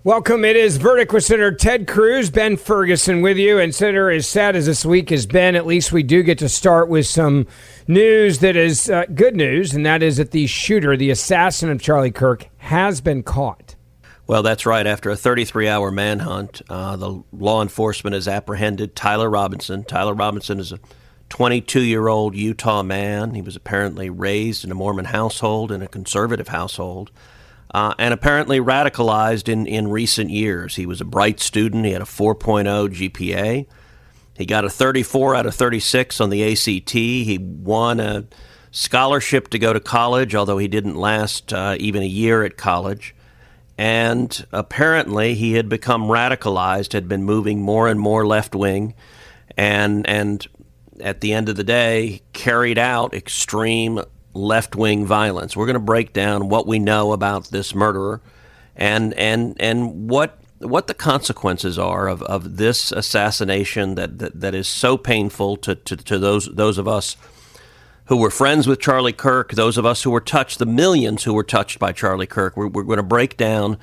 Welcome. It is Verdict with Senator Ted Cruz, Ben Ferguson with you. And Senator, as sad as this week has been, at least we do get to start with some news that is good news, and that is that the shooter, the assassin of Charlie Kirk, has been caught. Well, that's right. After a 33-hour manhunt, the law enforcement has apprehended Tyler Robinson. Tyler Robinson is a 22-year-old Utah man. He was apparently raised in a Mormon household, in a conservative household. And apparently radicalized in recent years. He was a bright student. He had a 4.0 GPA. He got a 34 out of 36 on the ACT. He won a scholarship to go to college, although he didn't last even a year at college. And apparently he had become radicalized, had been moving more and more left-wing, and at the end of the day carried out extreme left-wing violence. We're going to break down what we know about this murderer and what the consequences are of this assassination that is so painful to those of us who were friends with Charlie Kirk, those of us who were touched, the millions who were touched by Charlie Kirk. We're going to break down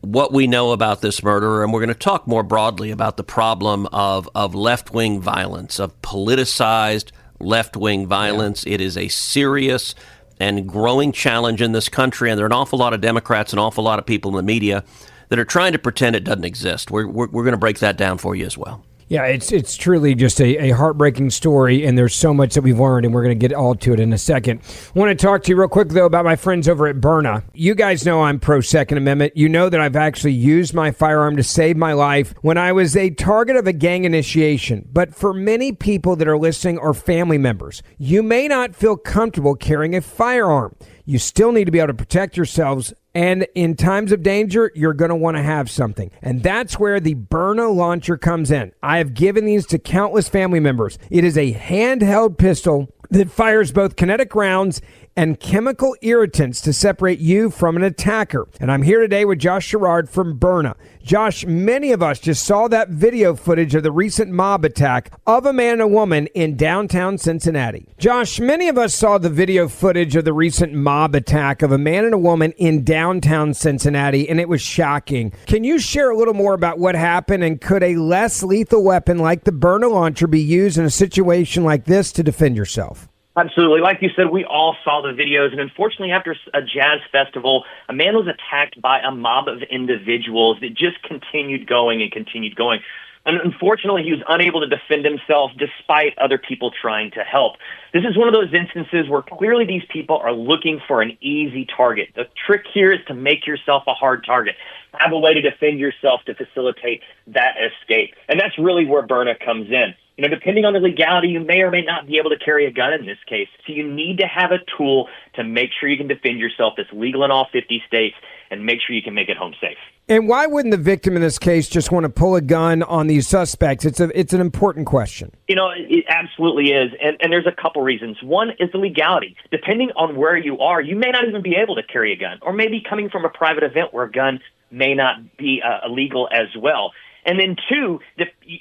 what we know about this murderer, and we're going to talk more broadly about the problem of left-wing violence, of politicized left-wing violence. Yeah. It is a serious and growing challenge in this country, and there are an awful lot of Democrats, an awful lot of people in the media that are trying to pretend it doesn't exist. We're going to break that down for you as well. Yeah, it's truly just a heartbreaking story, and there's so much that we've learned, and we're going to get all to it in a second. I want to talk to you real quick, though, about my friends over at Byrna. You guys know I'm pro-Second Amendment. You know that I've actually used my firearm to save my life when I was a target of a gang initiation. But for many people that are listening or family members, you may not feel comfortable carrying a firearm. You still need to be able to protect yourselves, and in times of danger, you're going to want to have something. And that's where the Byrna launcher comes in. I have given these to countless family members. It is a handheld pistol that fires both kinetic rounds and chemical irritants to separate you from an attacker. And I'm here today with Josh Sherrard from Byrna. Josh, many of us just saw that video footage of the recent mob attack of a man and a woman in downtown Cincinnati. Josh, many of us saw the video footage of the recent mob attack of a man and a woman in downtown Cincinnati, and it was shocking. Can you share a little more about what happened, and could a less lethal weapon like the Byrna launcher be used in a situation like this to defend yourself? Absolutely. Like you said, we all saw the videos, and unfortunately, after a jazz festival, a man was attacked by a mob of individuals that just continued going and continued going. And unfortunately, he was unable to defend himself despite other people trying to help. This is one of those instances where clearly these people are looking for an easy target. The trick here is to make yourself a hard target. Have a way to defend yourself to facilitate that escape. And that's really where Byrna comes in. You know, depending on the legality, you may or may not be able to carry a gun in this case. So you need to have a tool to make sure you can defend yourself that's legal in all 50 states and make sure you can make it home safe. And why wouldn't the victim in this case just want to pull a gun on these suspects? It's an important question. You know, it absolutely is. And there's a couple reasons. One is the legality. Depending on where you are, you may not even be able to carry a gun, or maybe coming from a private event where a gun may not be illegal as well. And then two,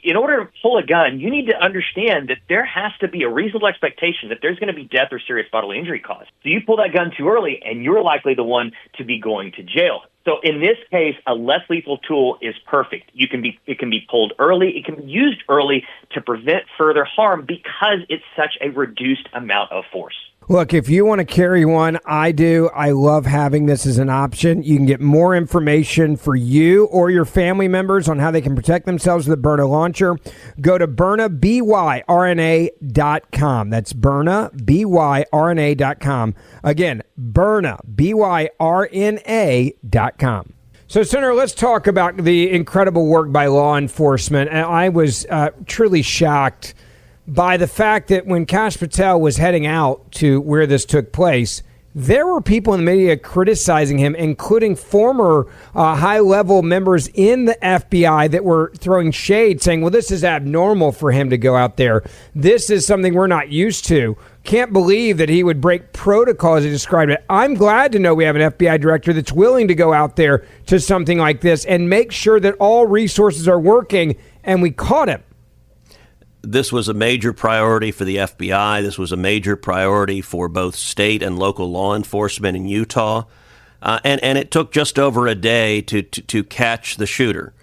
in order to pull a gun, you need to understand that there has to be a reasonable expectation that there's going to be death or serious bodily injury caused. So you pull that gun too early, and you're likely the one to be going to jail. So in this case, a less lethal tool is perfect. It can be pulled early. It can be used early to prevent further harm because it's such a reduced amount of force. Look, if you want to carry one, I do. I love having this as an option. You can get more information for you or your family members on how they can protect themselves with the Byrna launcher. Go to ByrnaBYRNA.com. That's ByrnaBYRNA.com. Again, ByrnaBYRNA.com. So, Senator, let's talk about the incredible work by law enforcement. And I was truly shocked by the fact that when Kash Patel was heading out to where this took place, there were people in the media criticizing him, including former high-level members in the FBI that were throwing shade, saying, well, this is abnormal for him to go out there. This is something we're not used to. Can't believe that he would break protocol as he described it. I'm glad to know we have an FBI director that's willing to go out there to something like this and make sure that all resources are working, and we caught him. This was a major priority for the FBI. This was a major priority for both state and local law enforcement in Utah. And it took just over a day to catch the shooter.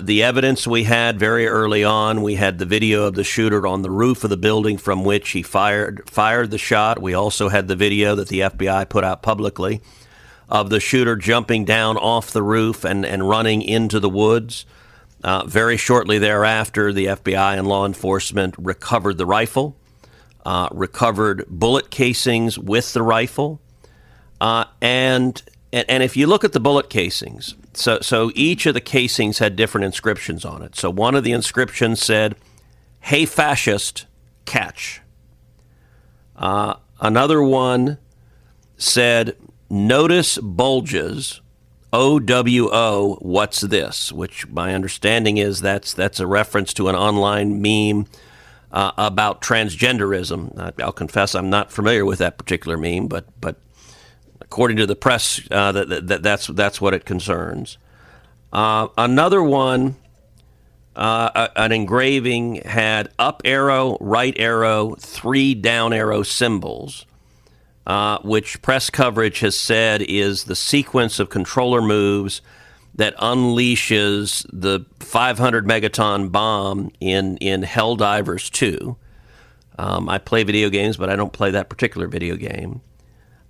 The evidence we had very early on, we had the video of the shooter on the roof of the building from which he fired the shot. We also had the video that the FBI put out publicly of the shooter jumping down off the roof and running into the woods. Very shortly thereafter, the FBI and law enforcement recovered the rifle, recovered bullet casings with the rifle. And if you look at the bullet casings, so each of the casings had different inscriptions on it. So one of the inscriptions said, "Hey, fascist, catch." Another one said, "Notice bulges, OWO, what's this?" Which my understanding is that's a reference to an online meme about transgenderism. I'll confess I'm not familiar with that particular meme, but according to the press, that's what it concerns. Another one, an engraving, had up arrow, right arrow, 3 down arrow symbols, which press coverage has said is the sequence of controller moves that unleashes the 500 megaton bomb in Helldivers 2. I play video games, but I don't play that particular video game.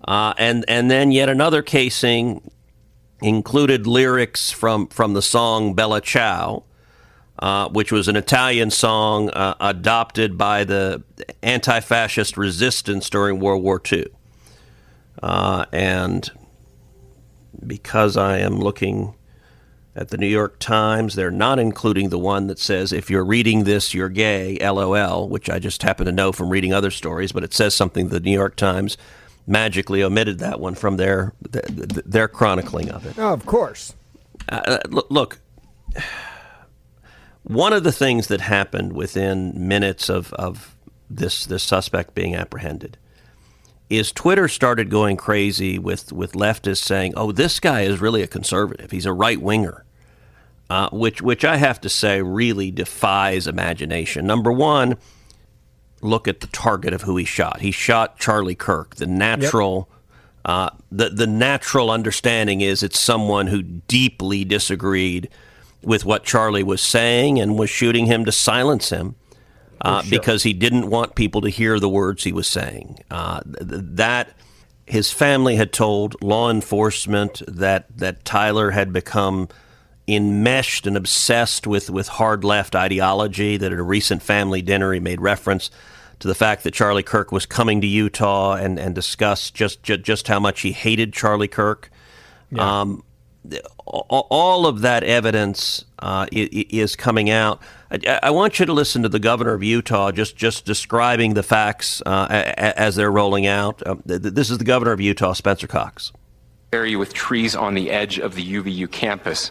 And then yet another casing included lyrics from the song Bella Ciao, which was an Italian song adopted by the anti-fascist resistance during World War II. And because I am looking at the New York Times, they're not including the one that says, "If you're reading this, you're gay, LOL," which I just happen to know from reading other stories, but it says something. The New York Times magically omitted that one from their chronicling of it. Oh, of course. Look, one of the things that happened within minutes of this suspect being apprehended is Twitter started going crazy with leftists saying, "Oh, this guy is really a conservative. He's a right-winger," which I have to say really defies imagination. Number one, look at the target of who he shot. He shot Charlie Kirk. The natural, the natural understanding is it's someone who deeply disagreed with what Charlie was saying and was shooting him to silence him because he didn't want people to hear the words he was saying. That his family had told law enforcement that Tyler had become enmeshed and obsessed with hard left ideology, that at a recent family dinner he made reference to the fact that Charlie Kirk was coming to Utah and discussed just how much he hated Charlie Kirk. Yeah. All of that evidence is coming out. I want you to listen to the governor of Utah just describing the facts as they're rolling out. This is the governor of Utah, Spencer Cox. Area with trees on the edge of the UVU campus.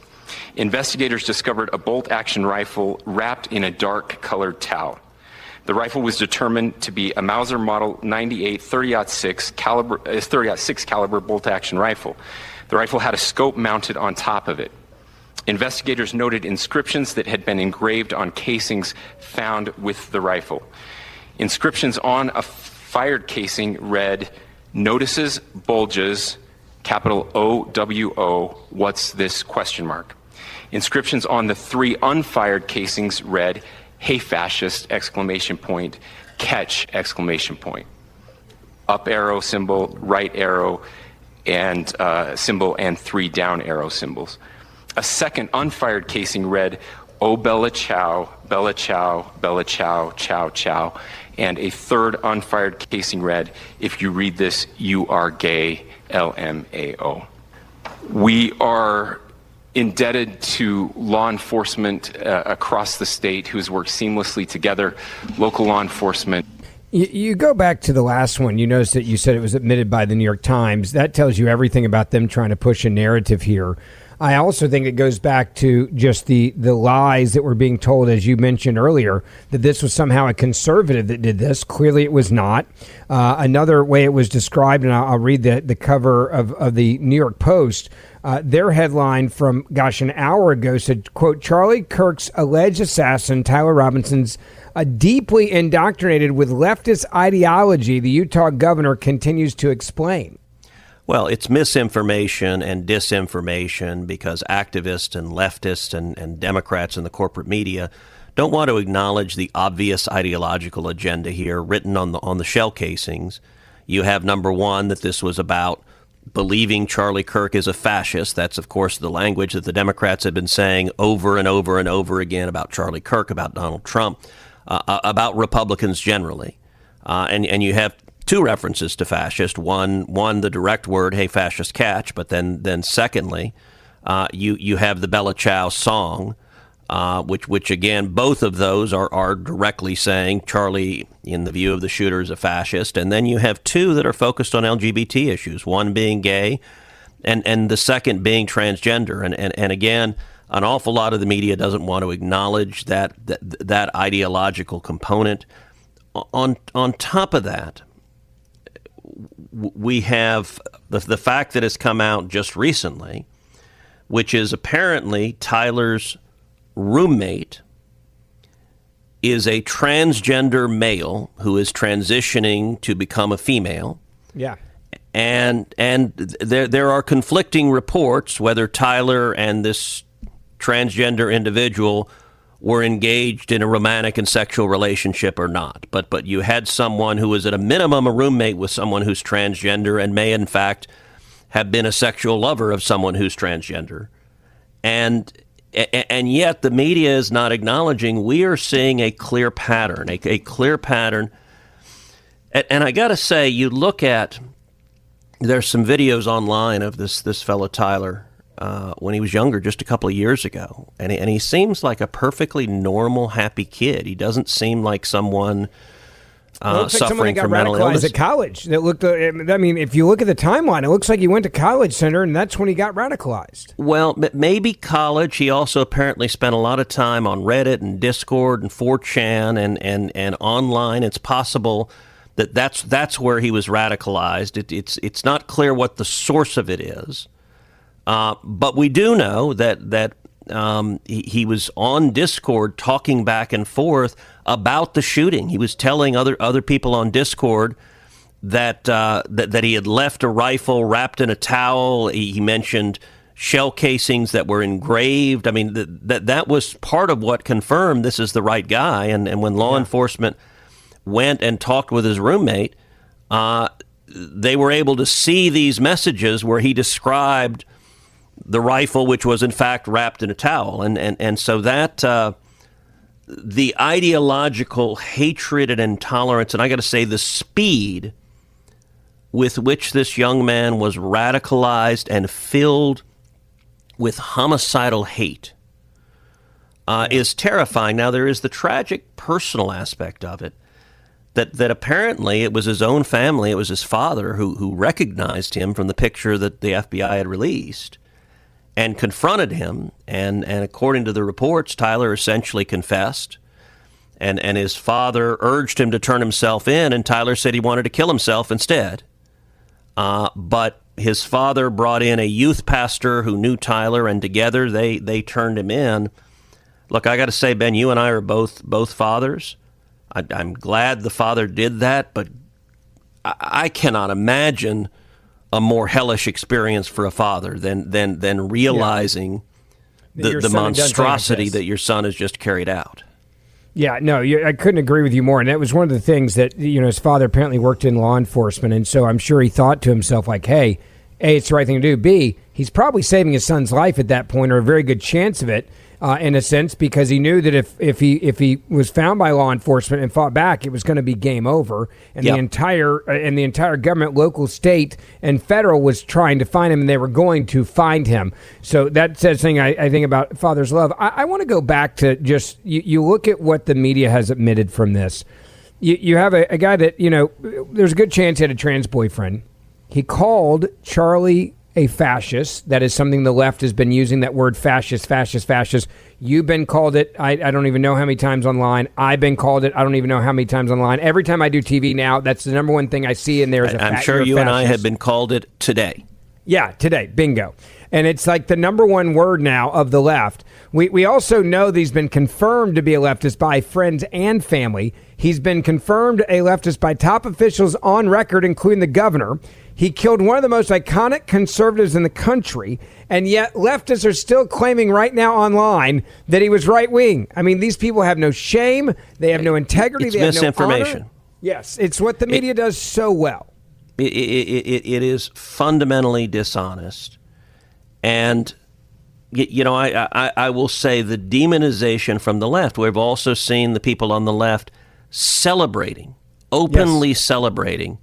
Investigators discovered a bolt-action rifle wrapped in a dark-colored towel. The rifle was determined to be a Mauser Model 98 30-06 caliber bolt-action rifle. The rifle had a scope mounted on top of it. Investigators noted inscriptions that had been engraved on casings found with the rifle. Inscriptions on a fired casing read, "Notices bulges, capital OWO, what's this?" ? Inscriptions on the 3 unfired casings read, "Hey fascist!" ! Catch! ! Up arrow symbol, right arrow and symbol, and 3 down arrow symbols. A second unfired casing read, "Oh Bella Ciao, Bella Ciao, Bella Ciao, Ciao Ciao," and a third unfired casing read, "If you read this, you are gay, LMAO." We are indebted to law enforcement across the state who's worked seamlessly together, local law enforcement. You go back to the last one. You notice that you said it was admitted by the New York Times. That tells you everything about them trying to push a narrative here. I also think it goes back to just the lies that were being told, as you mentioned earlier, that this was somehow a conservative that did this. Clearly it was not. Another way it was described, and I'll read the cover of the New York Post, their headline from, an hour ago said, quote, "Charlie Kirk's alleged assassin, Tyler Robinson's deeply indoctrinated with leftist ideology, the Utah governor continues to explain." Well, it's misinformation and disinformation because activists and leftists and Democrats in the corporate media don't want to acknowledge the obvious ideological agenda here written on the shell casings. You have, number one, that this was about believing Charlie Kirk is a fascist. That's, of course, the language that the Democrats have been saying over and over and over again about Charlie Kirk, about Donald Trump, about Republicans generally. And you have two references to fascist. One, the direct word, hey, fascist, catch. But then secondly, you have the Bella Ciao song, which again, both of those are directly saying Charlie, in the view of the shooter, is a fascist. And then you have two that are focused on LGBT issues, one being gay and the second being transgender. And again, an awful lot of the media doesn't want to acknowledge that ideological component. On top of that, we have the fact that has come out just recently, which is apparently Tyler's roommate is a transgender male who is transitioning to become a female. Yeah. And there are conflicting reports whether Tyler and this transgender individual were engaged in a romantic and sexual relationship or not. But you had someone who was at a minimum a roommate with someone who's transgender and may in fact have been a sexual lover of someone who's transgender. And yet the media is not acknowledging we are seeing a clear pattern, a clear pattern. And I got to say, you look at, there's some videos online of this fellow Tyler when he was younger, just a couple of years ago. And he seems like a perfectly normal, happy kid. He doesn't seem like someone suffering from mental illness. At college. That looked. I mean, if you look at the timeline, it looks like he went to college center, and that's when he got radicalized. Well, maybe college. He also apparently spent a lot of time on Reddit and Discord and 4chan and online. It's possible that's where he was radicalized. It's not clear what the source of it is. But we do know that he was on Discord talking back and forth about the shooting. He was telling other people on Discord that he had left a rifle wrapped in a towel. He mentioned shell casings that were engraved. I mean, that was part of what confirmed this is the right guy. And when law enforcement went and talked with his roommate, they were able to see these messages where he described the rifle, which was in fact wrapped in a towel. And so that the ideological hatred and intolerance, and I got to say the speed with which this young man was radicalized and filled with homicidal hate is terrifying. Now, there is the tragic personal aspect of it, that apparently it was his own family, it was his father who recognized him from the picture that the FBI had released and confronted him, and according to the reports, Tyler essentially confessed, and his father urged him to turn himself in, and Tyler said he wanted to kill himself instead. But his father brought in a youth pastor who knew Tyler, and together they turned him in. Look, I got to say, Ben, you and I are both fathers. I'm glad the father did that, but I cannot imagine a more hellish experience for a father than realizing the monstrosity that your son has just carried out. Yeah, no, I couldn't agree with you more. And that was one of the things that, his father apparently worked in law enforcement. And so I'm sure he thought to himself, like, hey, A, it's the right thing to do. B, he's probably saving his son's life at that point, or a very good chance of it. In a sense, because he knew that if he was found by law enforcement and fought back, it was going to be game over, and the entire government, local, state, and federal was trying to find him, and they were going to find him. So that says something I think about father's love. I want to go back to just you look at what the media has admitted from this. You have a guy that there's a good chance he had a trans boyfriend. He called Charlie a fascist. That is something the left has been using, that word fascist. You've been called it. I don't even know how many times online. I've been called it. I don't even know how many times online. Every time I do TV now, that's the number one thing I see in there is I'm sure you and I have been called it today. Yeah, today. Bingo. And it's like the number one word now of the left. We also know that he's been confirmed to be a leftist by friends and family. He's been confirmed a leftist by top officials on record, including the governor. He killed one of the most iconic conservatives in the country, and yet leftists are still claiming right now online that he was right-wing. I mean, these people have no shame. They have no integrity. It's they have misinformation. No honor. Yes, it's what the media does so well. It is fundamentally dishonest. And, you know, I will say the demonization from the left. We've also seen the people on the left celebrating, openly celebrating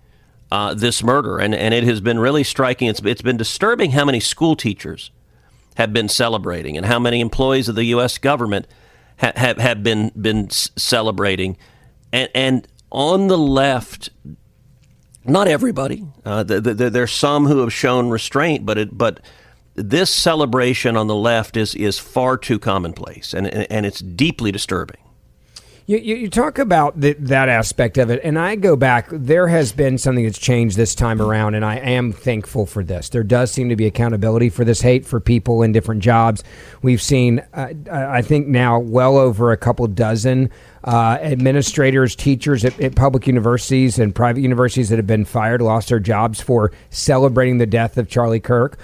this murder. And it has been really striking. It's been disturbing how many school teachers have been celebrating and how many employees of the U.S. government have been celebrating. And on the left, not everybody. There's some who have shown restraint, but this celebration on the left is far too commonplace, and it's deeply disturbing. You talk about that aspect of it, and I go back. There has been something that's changed this time around, and I am thankful for this. There does seem to be accountability for this hate for people in different jobs. We've seen, I think now, well over a couple dozen administrators, teachers at public universities and private universities that have been fired, lost their jobs for celebrating the death of Charlie Kirk.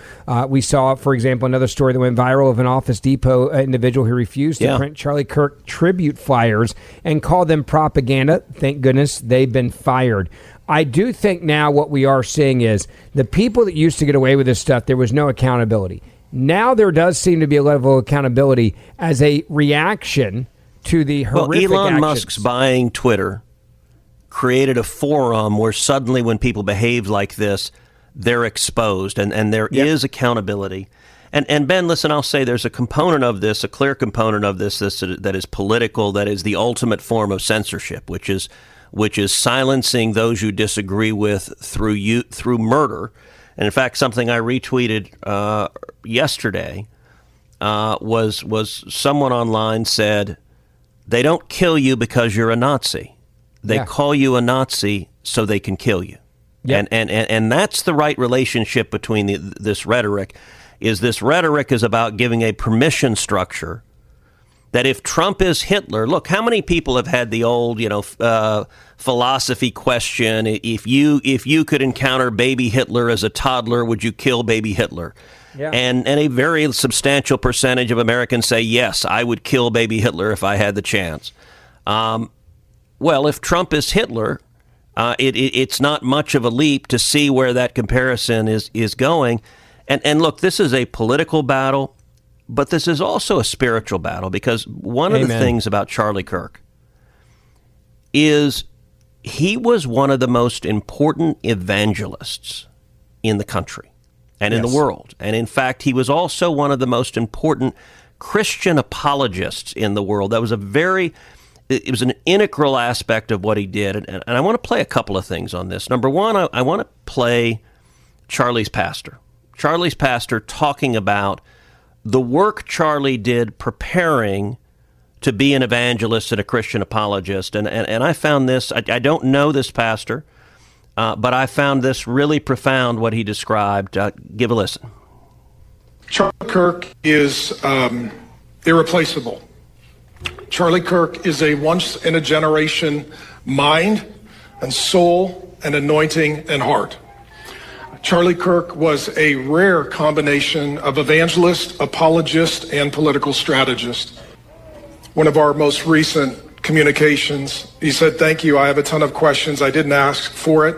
We saw, for example, another story that went viral of an Office Depot individual who refused to print Charlie Kirk tribute flyers and called them propaganda. Thank goodness they've been fired. I do think now what we are seeing is the people that used to get away with this stuff, there was no accountability. Now there does seem to be a level of accountability as a reaction to the horrific Elon actions. Musk's buying Twitter created a forum where suddenly when people behave like this, they're exposed and there is accountability. And Ben, listen, I'll say there's a component of this, a clear component of this that is political, that is the ultimate form of censorship, which is silencing those you disagree with through murder. And in fact, something I retweeted yesterday was someone online said, they don't kill you because you're a Nazi. They call you a Nazi so they can kill you. Yep. And that's the right relationship between this rhetoric. This rhetoric is about giving a permission structure that if Trump is Hitler, look, how many people have had the old, philosophy question? If you could encounter baby Hitler as a toddler, would you kill baby Hitler? Yeah. And a very substantial percentage of Americans say, yes, I would kill baby Hitler if I had the chance. Well, if Trump is Hitler, it's not much of a leap to see where that comparison is going. And look, this is a political battle, but this is also a spiritual battle, because one of the things about Charlie Kirk is he was one of the most important evangelists in the country and in the world. And in fact, he was also one of the most important Christian apologists in the world. That was it was an integral aspect of what he did. And I want to play a couple of things on this. Number one, I want to play Charlie's pastor talking about the work Charlie did preparing to be an evangelist and a Christian apologist. And I found this, I don't know this pastor, but I found this really profound, what he described. Give a listen. Charlie Kirk is irreplaceable. Charlie Kirk is a once-in-a-generation mind and soul and anointing and heart. Charlie Kirk was a rare combination of evangelist, apologist, and political strategist. One of our most recent communications, he said, "Thank you. I have a ton of questions. I didn't ask for it,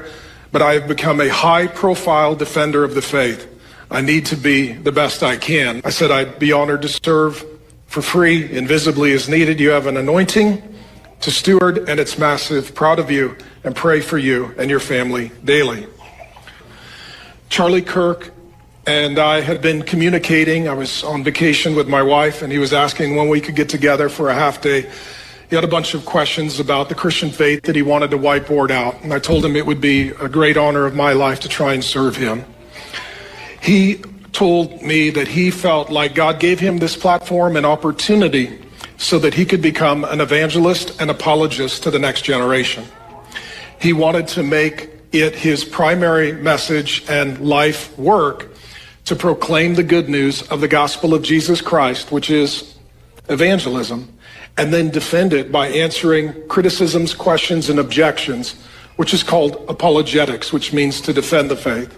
but I have become a high-profile defender of the faith. I need to be the best I can." I said, "I'd be honored to serve for free, invisibly as needed. You have an anointing to steward, and it's massive. Proud of you and pray for you and your family daily." Charlie Kirk and I had been communicating. I was on vacation with my wife, and he was asking when we could get together for a half day. He had a bunch of questions about the Christian faith that he wanted to whiteboard out, and I told him it would be a great honor of my life to try and serve him. He told me that he felt like God gave him this platform and opportunity so that he could become an evangelist and apologist to the next generation. He wanted to make it his primary message and life work to proclaim the good news of the gospel of Jesus Christ, which is evangelism, and then defend it by answering criticisms, questions, and objections, which is called apologetics, which means to defend the faith.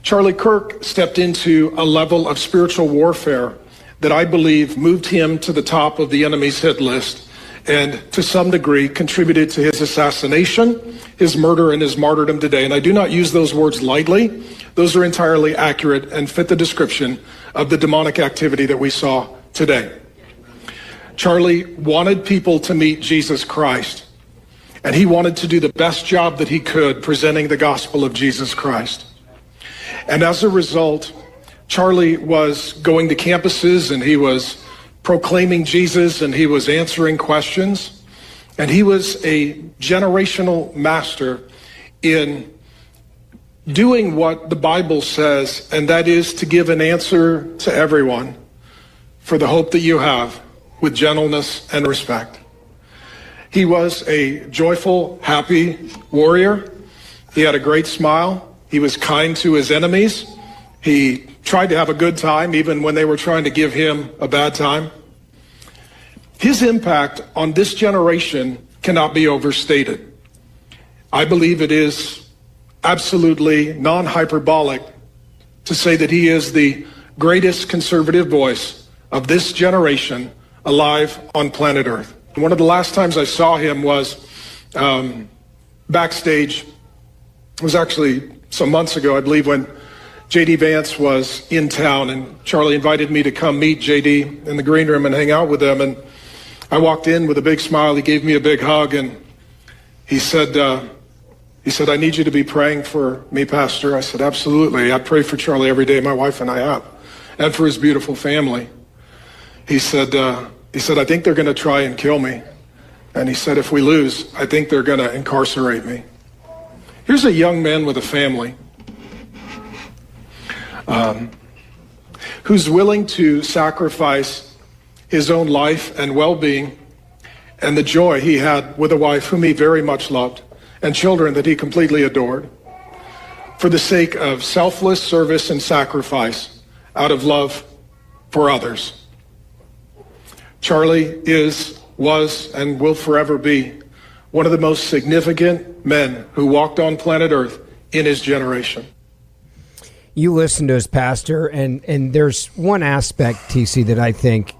Charlie Kirk stepped into a level of spiritual warfare that I believe moved him to the top of the enemy's hit list and to some degree contributed to his assassination, his murder, and his martyrdom today. And I do not use those words lightly. Those are entirely accurate and fit the description of the demonic activity that we saw today. Charlie wanted people to meet Jesus Christ, and he wanted to do the best job that he could presenting the gospel of Jesus Christ. And as a result, Charlie was going to campuses and he was proclaiming Jesus and he was answering questions. And he was a generational master in doing what the Bible says, and that is to give an answer to everyone for the hope that you have with gentleness and respect. He was a joyful, happy warrior. He had a great smile. He was kind to his enemies. He tried to have a good time even when they were trying to give him a bad time. His impact on this generation cannot be overstated. I believe it is absolutely non-hyperbolic to say that he is the greatest conservative voice of this generation alive on planet Earth. One of the last times I saw him was backstage. It was actually some months ago, I believe, when J.D. Vance was in town, and Charlie invited me to come meet J.D. in the green room and hang out with them. And I walked in with a big smile. He gave me a big hug, and he said, I need you to be praying for me, Pastor. I said, absolutely. I pray for Charlie every day. My wife and I have, and for his beautiful family. He said, I think they're going to try and kill me. And he said, if we lose, I think they're going to incarcerate me. Here's a young man with a family who's willing to sacrifice his own life and well-being and the joy he had with a wife whom he very much loved and children that he completely adored for the sake of selfless service and sacrifice out of love for others. Charlie is, was, and will forever be one of the most significant men who walked on planet Earth in his generation. You listen to us, Pastor, and there's one aspect, TC, that I think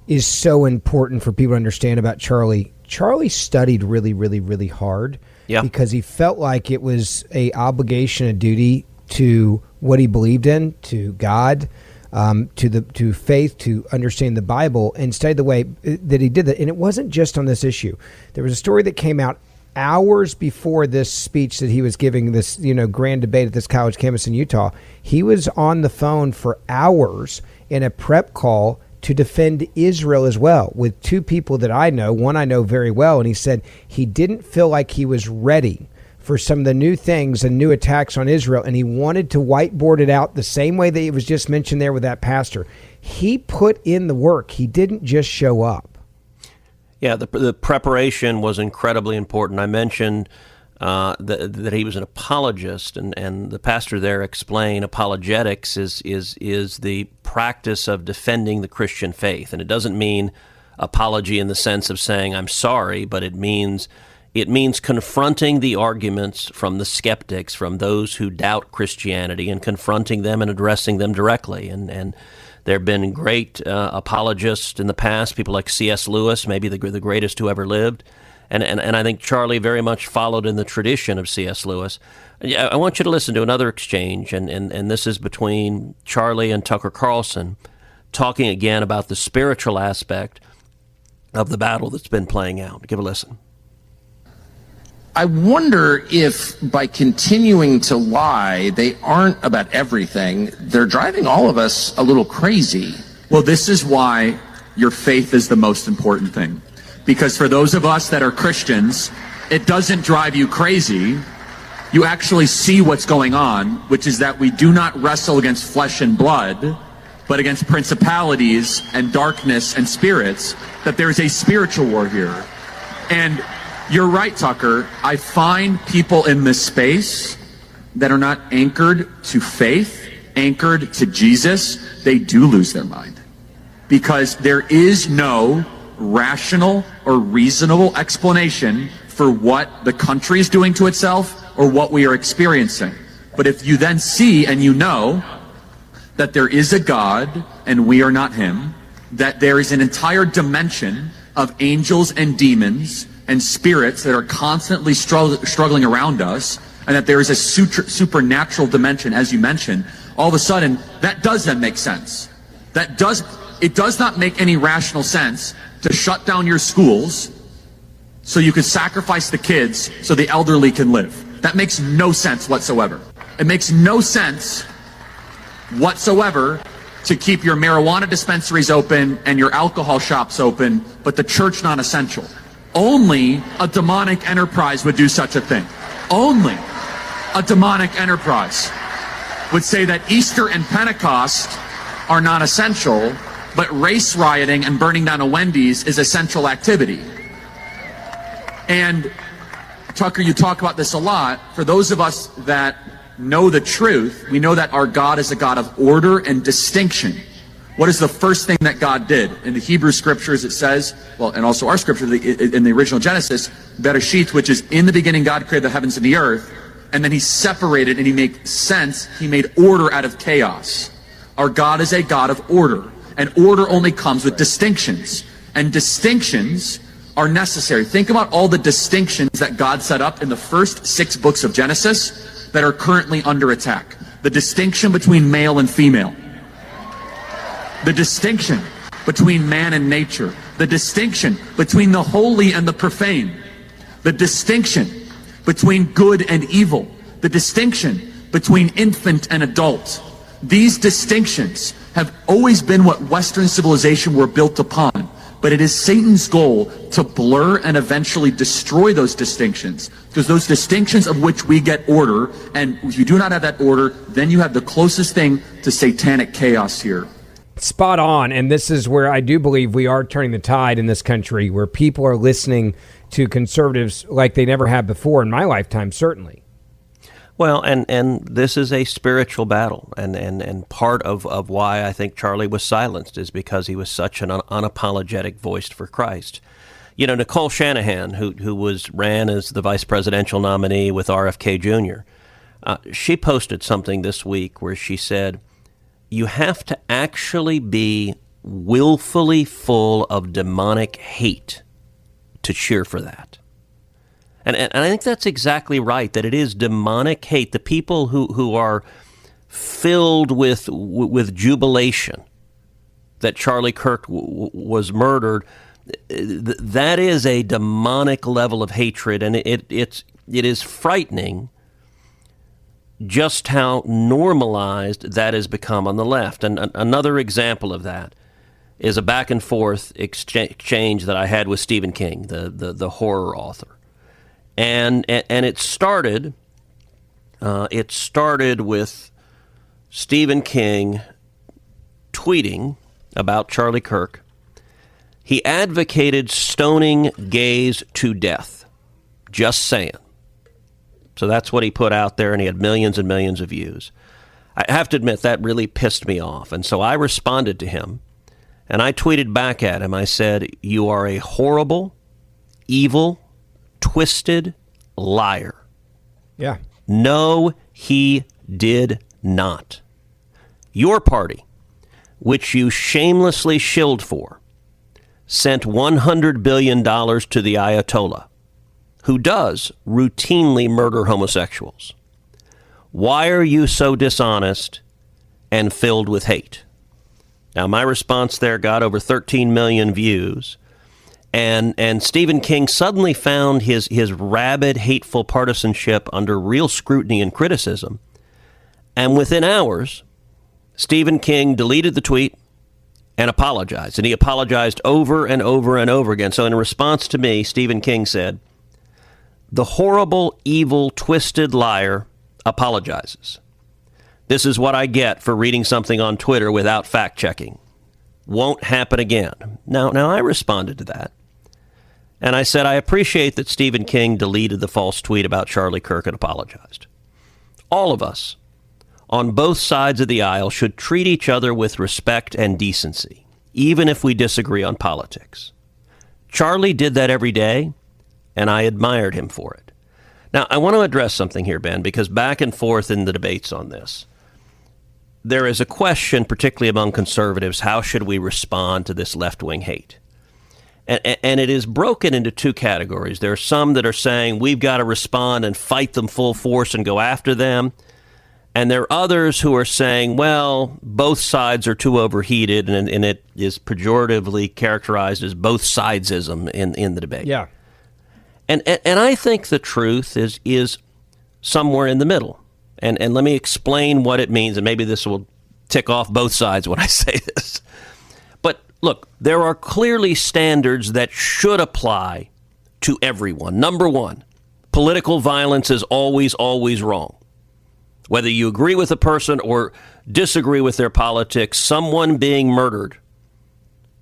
is so important for people to understand about Charlie. Charlie studied really, really, really hard because he felt like it was a obligation, a duty to what he believed in, to God, to faith, to understand the Bible, and studied the way that he did that. And it wasn't just on this issue. There was a story that came out hours before this speech that he was giving, this grand debate at this college campus in Utah. He was on the phone for hours in a prep call to defend Israel as well with two people that I know. One I know very well, and he said he didn't feel like he was ready for some of the new things and new attacks on Israel, and he wanted to whiteboard it out the same way that it was just mentioned there with that pastor. He put in the work. He didn't just show up. Yeah, the preparation was incredibly important. I mentioned that he was an apologist, and the pastor there explained apologetics is the practice of defending the Christian faith. And it doesn't mean apology in the sense of saying I'm sorry, but it means confronting the arguments from the skeptics, from those who doubt Christianity, and confronting them and addressing them directly. And there have been great apologists in the past, people like C.S. Lewis, maybe the greatest who ever lived. And I think Charlie very much followed in the tradition of C.S. Lewis. I want you to listen to another exchange, and this is between Charlie and Tucker Carlson, talking again about the spiritual aspect of the battle that's been playing out. Give a listen. I wonder if by continuing to lie, they aren't about everything. They're driving all of us a little crazy. Well, this is why your faith is the most important thing. Because for those of us that are Christians, it doesn't drive you crazy. You actually see what's going on, which is that we do not wrestle against flesh and blood, but against principalities and darkness and spirits, that there's a spiritual war here. And you're right, Tucker. I find people in this space that are not anchored to faith, anchored to Jesus, they do lose their mind. Because there is no rational or reasonable explanation for what the country is doing to itself or what we are experiencing. But if you then see and you know that there is a God and we are not him, that there is an entire dimension of angels and demons and spirits that are constantly struggling around us, and that there is a supernatural dimension, as you mentioned, all of a sudden, that does then make sense. It does not make any rational sense to shut down your schools so you can sacrifice the kids so the elderly can live. That makes no sense whatsoever. It makes no sense whatsoever to keep your marijuana dispensaries open and your alcohol shops open, but the church non-essential. Only a demonic enterprise would do such a thing. Only a demonic enterprise would say that Easter and Pentecost are non-essential, but race rioting and burning down a Wendy's is essential activity. And Tucker, you talk about this a lot. For those of us that know the truth, we know that our God is a God of order and distinction. What is the first thing that God did? In the Hebrew scriptures it says, well, and also our scripture in the original Genesis, Bereshit, which is in the beginning God created the heavens and the earth, and then he separated and he made sense, he made order out of chaos. Our God is a God of order, and order only comes with distinctions, and distinctions are necessary. Think about all the distinctions that God set up in the first 6 books of Genesis that are currently under attack. The distinction between male and female. The distinction between man and nature. The distinction between the holy and the profane. The distinction between good and evil. The distinction between infant and adult. These distinctions have always been what Western civilization were built upon. But it is Satan's goal to blur and eventually destroy those distinctions. Because those distinctions of which we get order, and if you do not have that order, then you have the closest thing to satanic chaos here. Spot on. And this is where I do believe we are turning the tide in this country, where people are listening to conservatives like they never have before in my lifetime, certainly. Well, and this is a spiritual battle, and part of why I think Charlie was silenced is because he was such an unapologetic voice for Christ. You know, Nicole Shanahan, who ran as the vice presidential nominee with RFK Jr., she posted something this week where she said, you have to actually be willfully full of demonic hate to cheer for that. And I think that's exactly right, that it is demonic hate. The people who are filled with jubilation that Charlie Kirk was murdered, that is a demonic level of hatred, and it is frightening just how normalized that has become on the left. And another example of that is a back and forth exchange that I had with Stephen King, the horror author. And it started with Stephen King tweeting about Charlie Kirk. He advocated stoning gays to death. Just saying. So that's what he put out there, and he had millions and millions of views. I have to admit, that really pissed me off. And so I responded to him, and I tweeted back at him. I said, you are a horrible, evil, twisted liar. Yeah. No, he did not. Your party, which you shamelessly shilled for, sent $100 billion to the Ayatollah, who does routinely murder homosexuals. Why are you so dishonest and filled with hate? Now, my response there got over 13 million views. And Stephen King suddenly found his rabid, hateful partisanship under real scrutiny and criticism. And within hours, Stephen King deleted the tweet and apologized. And he apologized over and over and over again. So in response to me, Stephen King said, the horrible, evil, twisted liar apologizes. This is what I get for reading something on Twitter without fact-checking. Won't happen again. Now I responded to that. And I said, I appreciate that Stephen King deleted the false tweet about Charlie Kirk and apologized. All of us, on both sides of the aisle, should treat each other with respect and decency, even if we disagree on politics. Charlie did that every day, and I admired him for it. Now, I want to address something here, Ben, because back and forth in the debates on this, there is a question, particularly among conservatives, how should we respond to this left-wing hate? And it is broken into two categories. There are some that are saying we've got to respond and fight them full force and go after them. And there are others who are saying, well, both sides are too overheated, and it is pejoratively characterized as both sidesism in the debate. Yeah. And I think the truth is somewhere in the middle. And let me explain what it means, and maybe this will tick off both sides when I say this. But look, there are clearly standards that should apply to everyone. Number one, political violence is always, always wrong. Whether you agree with a person or disagree with their politics, someone being murdered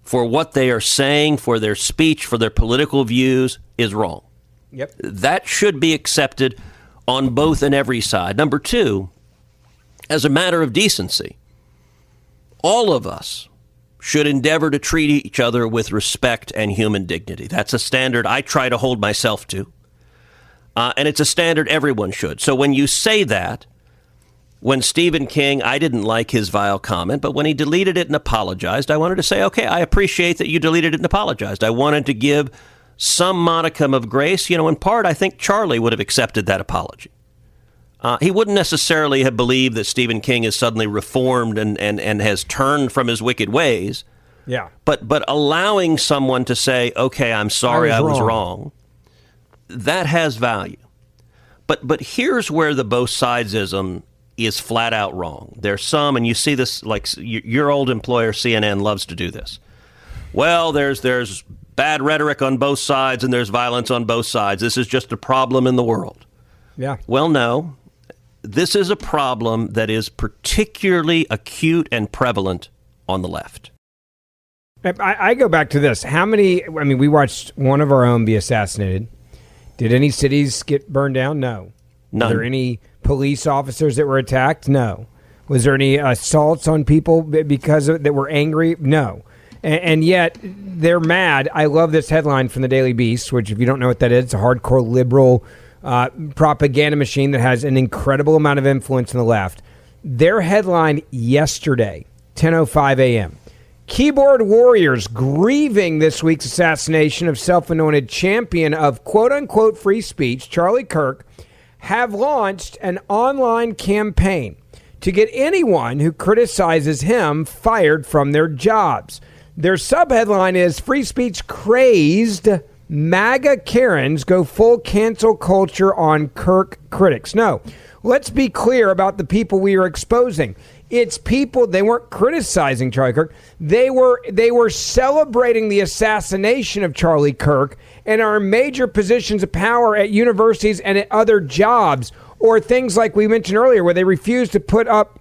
for what they are saying, for their speech, for their political views is wrong. Yep. That should be accepted on both and every side. Number two, as a matter of decency, all of us should endeavor to treat each other with respect and human dignity. That's a standard I try to hold myself to. And it's a standard everyone should. So when you say that, when Stephen King, I didn't like his vile comment, but when he deleted it and apologized, I wanted to say, okay, I appreciate that you deleted it and apologized. I wanted to give some modicum of grace. In part, I think Charlie would have accepted that apology. He wouldn't necessarily have believed that Stephen King is suddenly reformed and has turned from his wicked ways. Yeah. But allowing someone to say, okay, I'm sorry, I was wrong, that has value. But here's where the both sidesism is flat out wrong. There's some, and you see this, like your old employer, CNN, loves to do this. Well, there's bad rhetoric on both sides and there's violence on both sides. This is just a problem in the world. Yeah. Well, no. This is a problem that is particularly acute and prevalent on the left. I go back to this. We watched one of our own be assassinated. Did any cities get burned down? No. None. Were there any police officers that were attacked? No. Was there any assaults on people that were angry? No. And yet they're mad. I love this headline from the Daily Beast, which, if you don't know what that is, it's a hardcore liberal propaganda machine that has an incredible amount of influence on the left. Their headline yesterday, 10:05 a.m. Keyboard warriors grieving this week's assassination of self-anointed champion of quote-unquote free speech, Charlie Kirk, have launched an online campaign to get anyone who criticizes him fired from their jobs. Their subheadline is Free Speech Crazed MAGA Karens Go Full Cancel Culture on Kirk Critics. No, let's be clear about the people we are exposing. It's people, they weren't criticizing Charlie Kirk. They were celebrating the assassination of Charlie Kirk and are in major positions of power at universities and at other jobs, or things like we mentioned earlier where they refuse to print out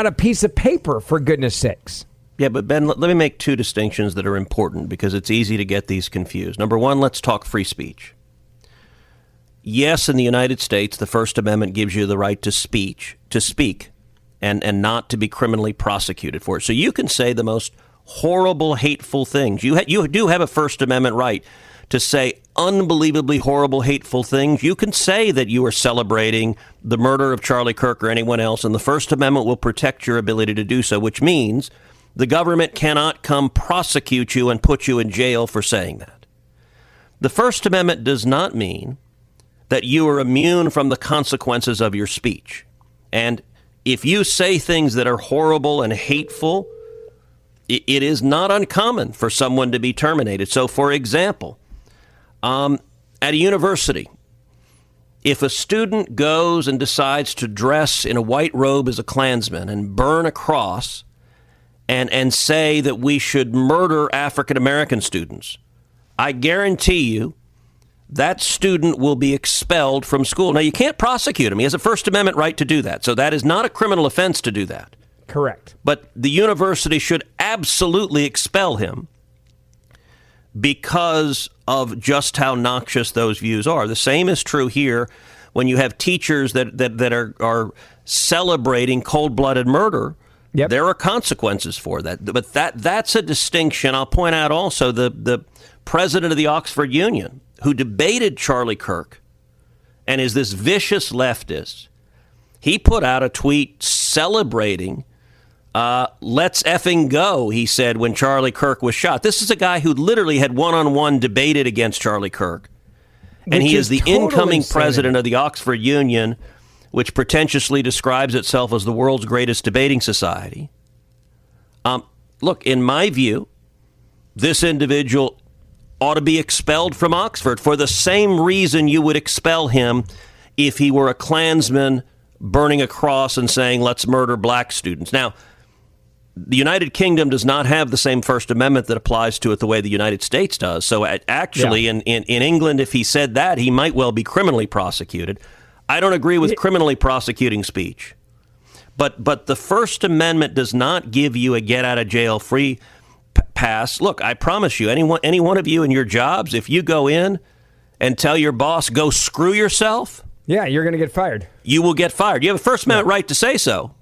a piece of paper, for goodness sakes. Yeah, but Ben, let me make two distinctions that are important because it's easy to get these confused. Number one, let's talk free speech. Yes, in the United States, the First Amendment gives you the right to speak, and not to be criminally prosecuted for it. So you can say the most horrible, hateful things. You do have a First Amendment right to say unbelievably horrible, hateful things. You can say that you are celebrating the murder of Charlie Kirk or anyone else, and the First Amendment will protect your ability to do so, which means the government cannot come prosecute you and put you in jail for saying that. The First Amendment does not mean that you are immune from the consequences of your speech. And if you say things that are horrible and hateful, it is not uncommon for someone to be terminated. So, for example, at a university, if a student goes and decides to dress in a white robe as a Klansman and burn a cross and say that we should murder African-American students, I guarantee you that student will be expelled from school. Now, you can't prosecute him. He has a First Amendment right to do that. So that is not a criminal offense to do that. Correct. But the university should absolutely expel him because of just how noxious those views are. The same is true here when you have teachers that are celebrating cold-blooded murder. Yep. There are consequences for that. But that's a distinction. I'll point out also the president of the Oxford Union, who debated Charlie Kirk, and is this vicious leftist. He put out a tweet celebrating let's effing go, he said, when Charlie Kirk was shot. This is a guy who literally had one-on-one debated against Charlie Kirk. And he is the incoming president of the Oxford Union, which pretentiously describes itself as the world's greatest debating society. Look, in my view, this individual ought to be expelled from Oxford for the same reason you would expel him if he were a Klansman burning a cross and saying, let's murder black students. Now, the United Kingdom does not have the same First Amendment that applies to it the way the United States does. So actually, in England, if he said that, he might well be criminally prosecuted. I don't agree with criminally prosecuting speech. But the First Amendment does not give you a get-out-of-jail-free pass. Look, I promise you, any one of you in your jobs, if you go in and tell your boss, go screw yourself. Yeah, you're going to get fired. You will get fired. You have a First Amendment right to say so.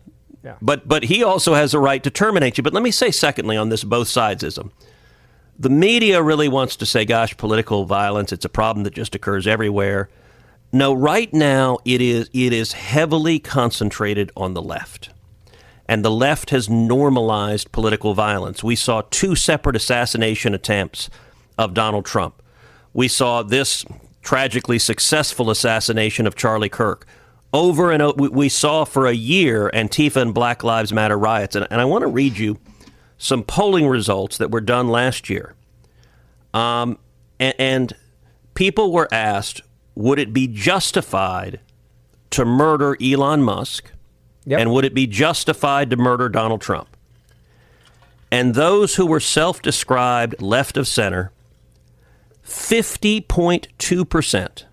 Yeah. But he also has a right to terminate you. But let me say, secondly, on this both sidesism, the media really wants to say, gosh, political violence, it's a problem that just occurs everywhere. No, right now it is heavily concentrated on the left. And the left has normalized political violence. We saw 2 separate assassination attempts of Donald Trump. We saw this tragically successful assassination of Charlie Kirk. Over and over, we saw for a year Antifa and Black Lives Matter riots. And I want to read you some polling results that were done last year. And people were asked, would it be justified to murder Elon Musk? Yep. And would it be justified to murder Donald Trump? And those who were self-described left of center, 50.2%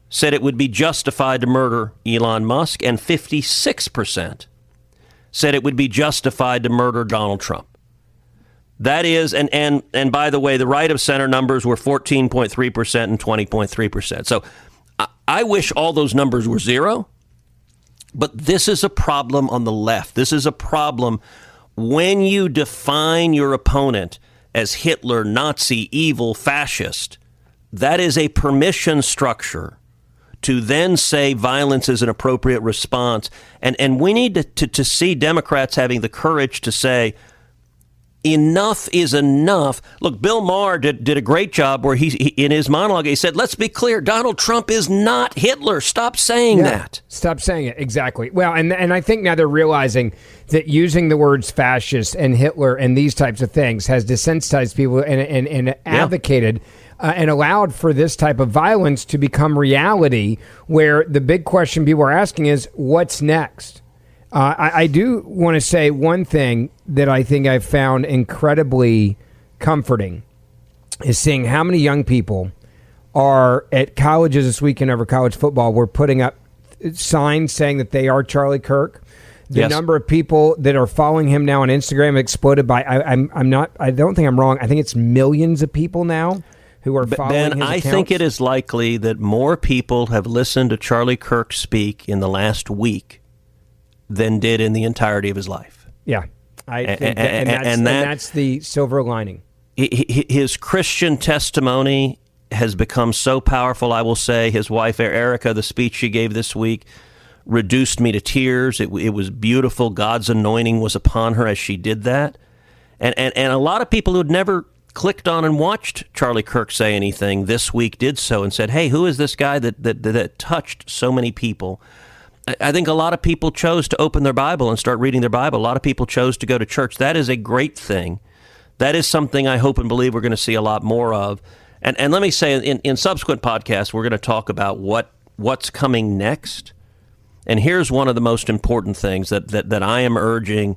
said it would be justified to murder Elon Musk, and 56% said it would be justified to murder Donald Trump. That is, and by the way, the right of center numbers were 14.3% and 20.3%. So I wish all those numbers were zero, but this is a problem on the left. This is a problem when you define your opponent as Hitler, Nazi, evil, fascist. That is a permission structure to then say violence is an appropriate response. And we need to see Democrats having the courage to say, enough is enough. Look, Bill Maher did a great job where he in his monologue, he said, let's be clear, Donald Trump is not Hitler. Stop saying that. Stop saying it. Exactly. Well, and I think now they're realizing that using the words fascist and Hitler and these types of things has desensitized people and advocated and allowed for this type of violence to become reality, where the big question people are asking is, what's next? I do want to say one thing that I think I've found incredibly comforting is seeing how many young people are at colleges this weekend over college football. We're putting up signs saying that they are Charlie Kirk. The number of people that are following him now on Instagram exploded by, I don't think I'm wrong, I think it's millions of people now who are following his accounts. I think it is likely that more people have listened to Charlie Kirk speak in the last week than did in the entirety of his life. Yeah. I think that's the silver lining. His Christian testimony has become so powerful, I will say. His wife, Erica, the speech she gave this week reduced me to tears. It was beautiful. God's anointing was upon her as she did that. And a lot of people who had never clicked on and watched Charlie Kirk say anything this week did so and said, hey, who is this guy that touched so many people? I think a lot of people chose to open their Bible and start reading their Bible. A lot of people chose to go to church. That is a great thing. That is something I hope and believe we're going to see a lot more of. And let me say, in subsequent podcasts, we're going to talk about what's coming next. And here's one of the most important things that I am urging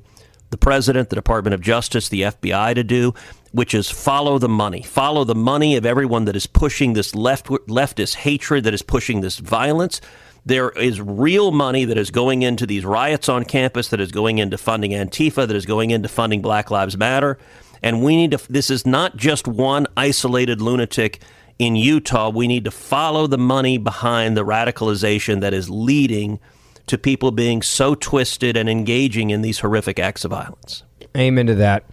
the President, the Department of Justice, the FBI to do, which is follow the money. Follow the money of everyone that is pushing this leftist hatred, that is pushing this violence. There is real money that is going into these riots on campus, that is going into funding Antifa, that is going into funding Black Lives Matter. And we need to, this is not just one isolated lunatic in Utah. We need to follow the money behind the radicalization that is leading to people being so twisted and engaging in these horrific acts of violence. Amen to that.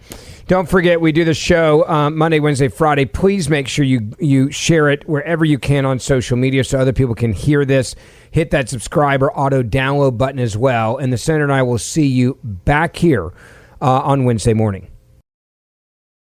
Don't forget, we do the show Monday, Wednesday, Friday. Please make sure you share it wherever you can on social media so other people can hear this. Hit that subscribe or auto download button as well. And the Senator and I will see you back here on Wednesday morning.